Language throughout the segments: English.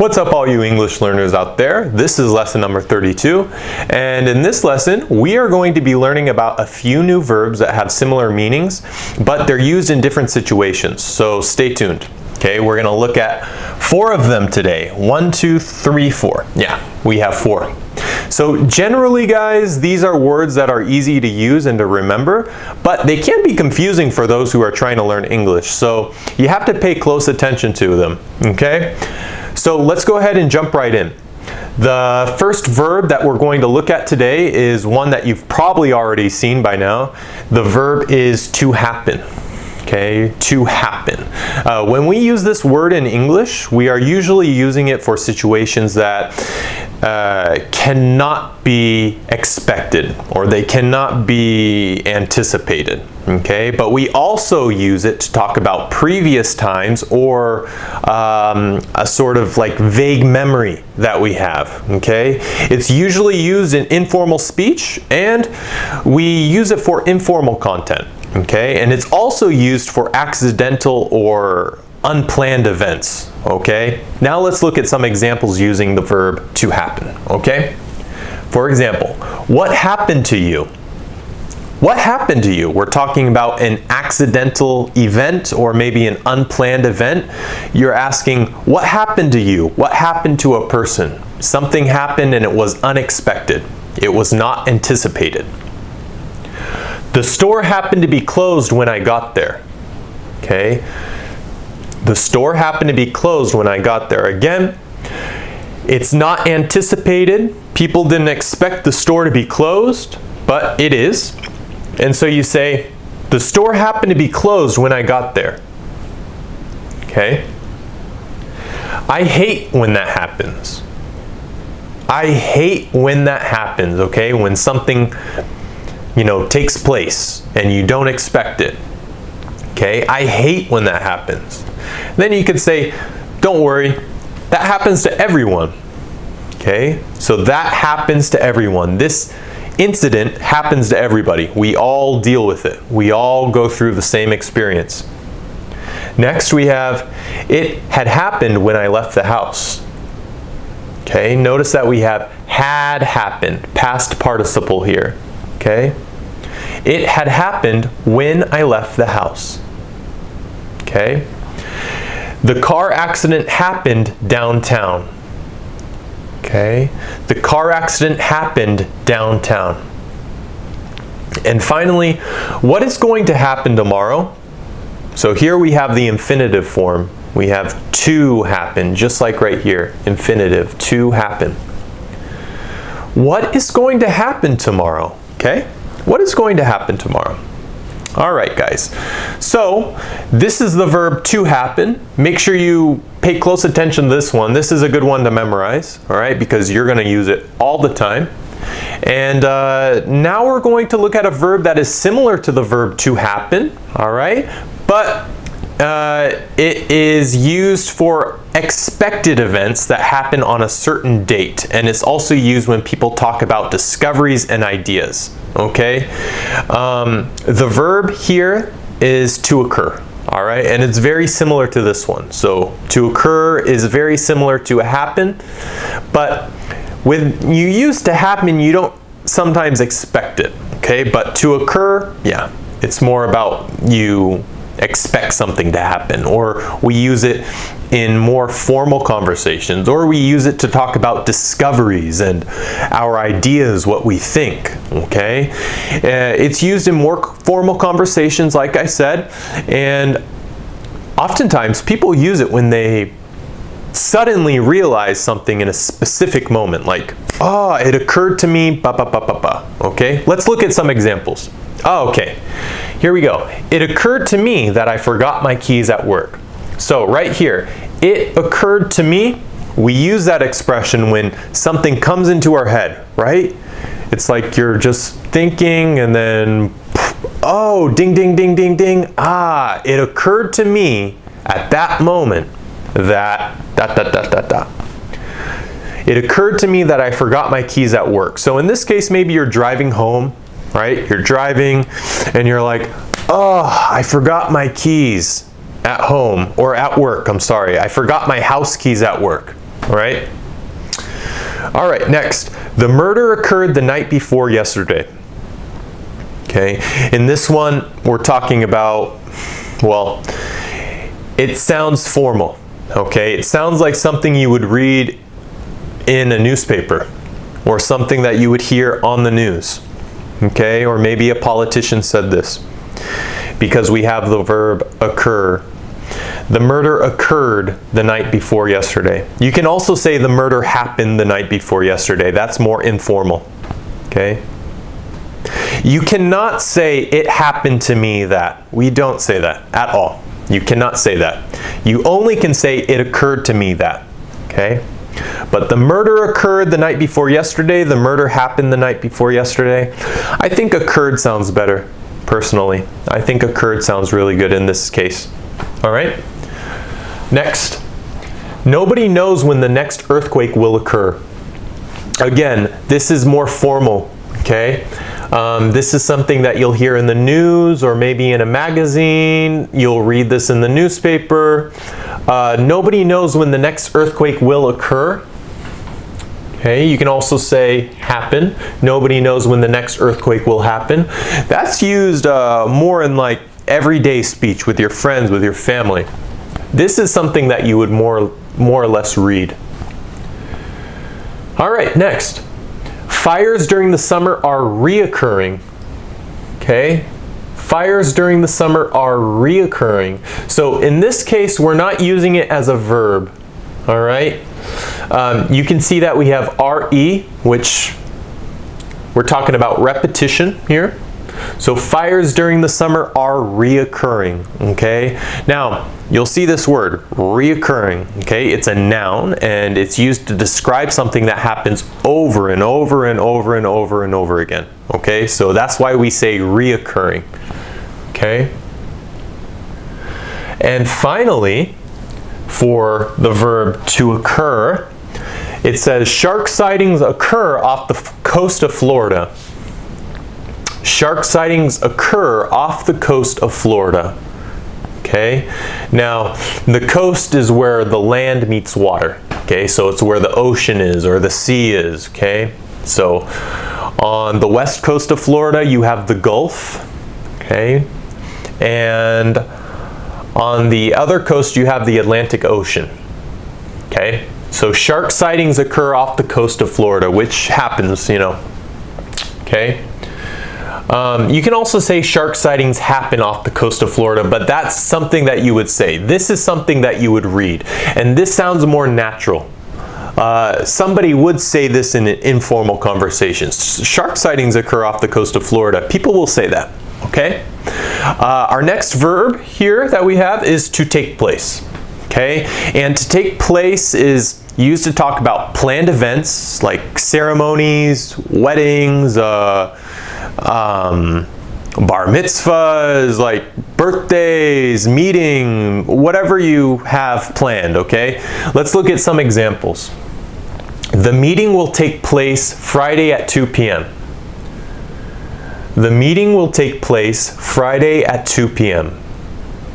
What's up all you English learners out there? This is lesson number 32, and in this lesson we are going to be learning about a few new verbs that have similar meanings, but they're used in different situations, so stay tuned. Okay, we're going to look at 4 of them today. 1, 2, 3, 4. Yeah, we have 4. So generally, guys, these are words that are easy to use and to remember, but they can be confusing for those who are trying to learn English. So you have to pay close attention to them, okay? So let's go ahead and jump right in. The first verb that we're going to look at today is one that you've probably already seen by now. The verb is to happen. Okay, to happen. When we use this word in English, we are usually using it for situations that cannot be expected or they cannot be anticipated. Okay, but we also use it to talk about previous times or a sort of like vague memory that we have. Okay, it's usually used in informal speech and we use it for informal content. Okay, and it's also used for accidental or unplanned events. Okay, now let's look at some examples using the verb to happen. Okay, for example, what happened to you? What happened to you? We're talking about an accidental event or maybe an unplanned event. You're asking, what happened to you? What happened to a person? Something happened and it was unexpected. It was not anticipated. The store happened to be closed when I got there. Okay? The store happened to be closed when I got there. Again, it's not anticipated. People didn't expect the store to be closed, but it is. And so you say, the store happened to be closed when I got there. Okay? I hate when that happens. I hate when that happens, okay? When something takes place and you don't expect it. Okay, I hate when that happens. Then you could say, don't worry, that happens to everyone. Okay, so that happens to everyone. This incident happens to everybody. We all deal with it. We all go through the same experience. Next we have, it had happened when I left the house. Okay, notice that we have had happened, past participle here. Okay, it had happened when I left the house. Okay, the car accident happened downtown. Okay, the car accident happened downtown. And finally, what is going to happen tomorrow? So here we have the infinitive form. We have to happen, just like right here, infinitive, to happen. What is going to happen tomorrow? Okay, what is going to happen tomorrow? All right, guys. So this is the verb to happen. Make sure you pay close attention to this one. This is a good one to memorize, all right, because you're going to use it all the time. And now we're going to look at a verb that is similar to the verb to happen, all right, but it is used for expected events that happen on a certain date, and it's also used when people talk about discoveries and ideas. Okay, the verb here is to occur. All right, and it's very similar to this one. So to occur is very similar to happen, but when you use to happen, you don't sometimes expect it. Okay, but to occur, yeah, it's more about you expect something to happen, or we use it in more formal conversations, or we use it to talk about discoveries and our ideas, what we think. Okay, it's used in more formal conversations, like I said, and oftentimes people use it when they suddenly realize something in a specific moment, like, oh, it occurred to me, ba ba ba ba ba. Okay, let's look at some examples. Oh, okay, here we go. It occurred to me that I forgot my keys at work. So right here, it occurred to me, we use that expression when something comes into our head, right? It's like you're just thinking and then, oh, ding, ding, ding, ding, ding. Ah, it occurred to me at that moment that, It occurred to me that I forgot my keys at work. So in this case, maybe you're driving home, right? You're driving and you're like, oh, I forgot my keys at home, or at work, I'm sorry. I forgot my house keys at work, All right? All right, next. The murder occurred the night before yesterday. Okay, in this one, we're talking about, well, it sounds formal. Okay, it sounds like something you would read in a newspaper or something that you would hear on the news. Okay, or maybe a politician said this because we have the verb occur. The murder occurred the night before yesterday. You can also say the murder happened the night before yesterday. That's more informal. Okay? You cannot say it happened to me that. We don't say that at all. You cannot say that. You only can say it occurred to me that. Okay? But the murder occurred the night before yesterday. The murder happened the night before yesterday. I think occurred sounds better, personally. I think occurred sounds really good in this case. All right? Next. Nobody knows when the next earthquake will occur. Again, this is more formal. Okay? This is something that you'll hear in the news or maybe in a magazine. You'll read this in the newspaper. Nobody knows when the next earthquake will occur. Okay, you can also say happen. Nobody knows when the next earthquake will happen. That's used more in like everyday speech with your friends, with your family. This is something that you would more or less read. All right, next. Fires during the summer are reoccurring. Okay? Fires during the summer are reoccurring. So in this case, we're not using it as a verb. All right? You can see that we have RE, which we're talking about repetition here. So fires during the summer are reoccurring. Okay? Now, you'll see this word, reoccurring. Okay? It's a noun, and it's used to describe something that happens over and over and over and over and over again. Okay? So that's why we say reoccurring. Okay? And finally, for the verb to occur, it says shark sightings occur off the coast of Florida. Shark sightings occur off the coast of Florida. Okay? Now, the coast is where the land meets water. Okay? So it's where the ocean is or the sea is. Okay? So on the west coast of Florida, you have the Gulf. Okay? And on the other coast, you have the Atlantic Ocean. Okay? So shark sightings occur off the coast of Florida, which happens, you know. Okay? You can also say shark sightings happen off the coast of Florida, but that's something that you would say. This is something that you would read. And this sounds more natural. Somebody would say this in an informal conversation. Shark sightings occur off the coast of Florida. People will say that. Okay? Our next verb here that we have is to take place. Okay? And to take place is used to talk about planned events like ceremonies, weddings, bar mitzvahs, like birthdays, meeting, whatever you have planned, okay? Let's look at some examples. The meeting will take place Friday at 2 p.m. The meeting will take place Friday at 2 p.m.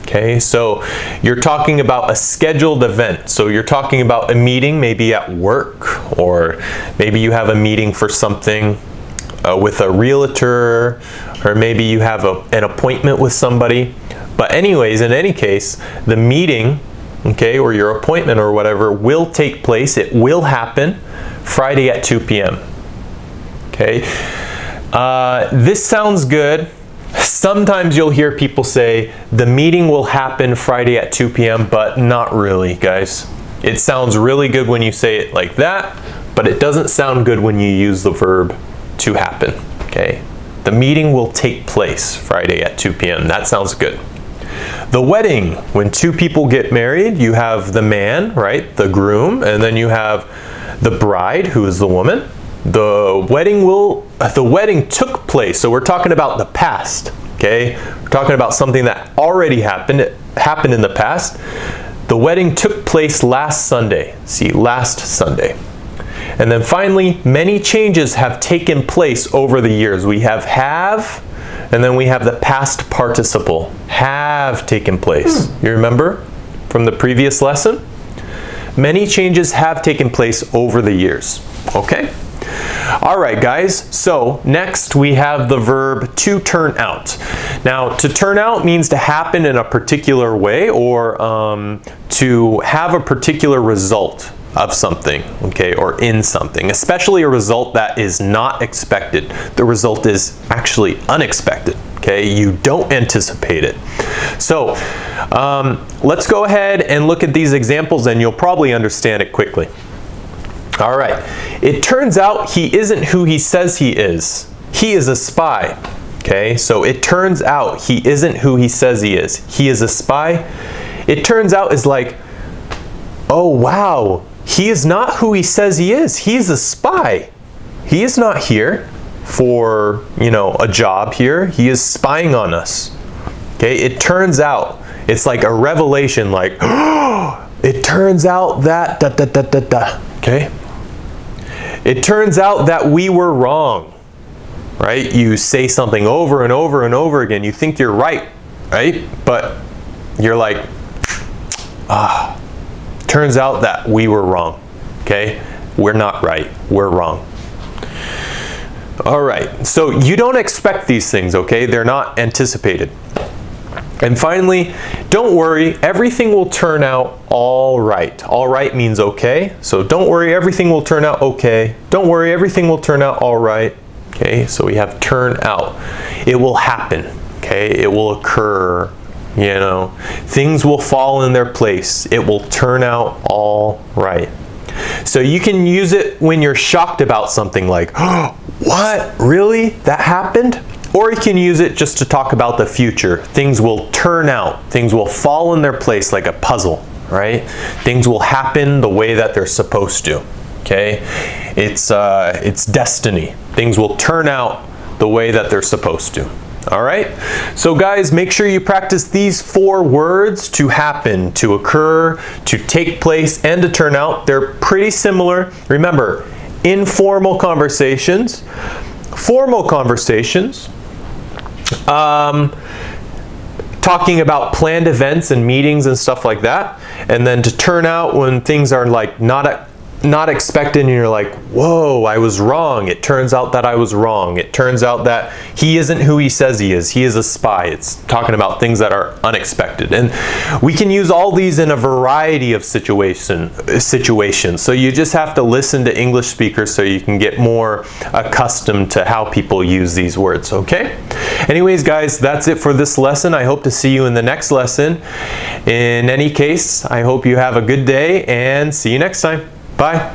Okay, so you're talking about a scheduled event. So you're talking about a meeting maybe at work, or maybe you have a meeting for something with a realtor, or maybe you have an appointment with somebody. But anyways, in any case, the meeting, okay, or your appointment or whatever will take place. It will happen Friday at 2 p.m. Okay, this sounds good. Sometimes you'll hear people say the meeting will happen Friday at 2 p.m., but not really, guys. It sounds really good when you say it like that, but it doesn't sound good when you use the verb to happen. Okay, the meeting will take place Friday at 2 p.m. That sounds good. The wedding, when two people get married, you have the man, right, the groom, and then you have the bride, who is the woman. The wedding took place, so we're talking about the past. Okay, we're talking about something that already happened. It happened in the past. The wedding took place last Sunday. See, last Sunday. And then finally, many changes have taken place over the years. We have, and then we have the past participle, have taken place. You remember from the previous lesson? Many changes have taken place over the years. Okay? Alright guys, so next we have the verb to turn out. Now, to turn out means to happen in a particular way, or to have a particular result of something, okay, or in something, especially a result that is not expected. The result is actually unexpected, okay? You don't anticipate it. So, let's go ahead and look at these examples and you'll probably understand it quickly. All right, it turns out he isn't who he says he is. He is a spy, okay? So it turns out he isn't who he says he is. He is a spy. It turns out is like, oh wow, he is not who he says he is. He's a spy. He is not here for, you know, a job here. He is spying on us, okay? It turns out, it's like a revelation, like, oh, it turns out that, okay? It turns out that we were wrong, right? You say something over and over and over again. You think you're right? But you're like, turns out that we were wrong, okay? We're not right, we're wrong. All right, so you don't expect these things, okay? They're not anticipated. And finally, don't worry, everything will turn out all right. All right means okay. So don't worry, everything will turn out okay. Don't worry, everything will turn out all right. Okay, so we have turn out. It will happen, okay? It will occur, you know. Things will fall in their place. It will turn out all right. So you can use it when you're shocked about something like, oh, what? Really? That happened? Or you can use it just to talk about the future. Things will turn out. Things will fall in their place like a puzzle, right? Things will happen the way that they're supposed to, okay? It's destiny. Things will turn out the way that they're supposed to. All right? So guys, make sure you practice these 4 words: to happen, to occur, to take place, and to turn out. They're pretty similar. Remember, informal conversations, formal conversations, talking about planned events and meetings and stuff like that, and then to turn out when things are like not expected and you're like, whoa, I was wrong. It turns out that I was wrong. It turns out that he isn't who he says he is. He is a spy. It's talking about things that are unexpected. And we can use all these in a variety of situations. So you just have to listen to English speakers so you can get more accustomed to how people use these words, okay? Anyways, guys, that's it for this lesson. I hope to see you in the next lesson. In any case, I hope you have a good day and see you next time. Bye.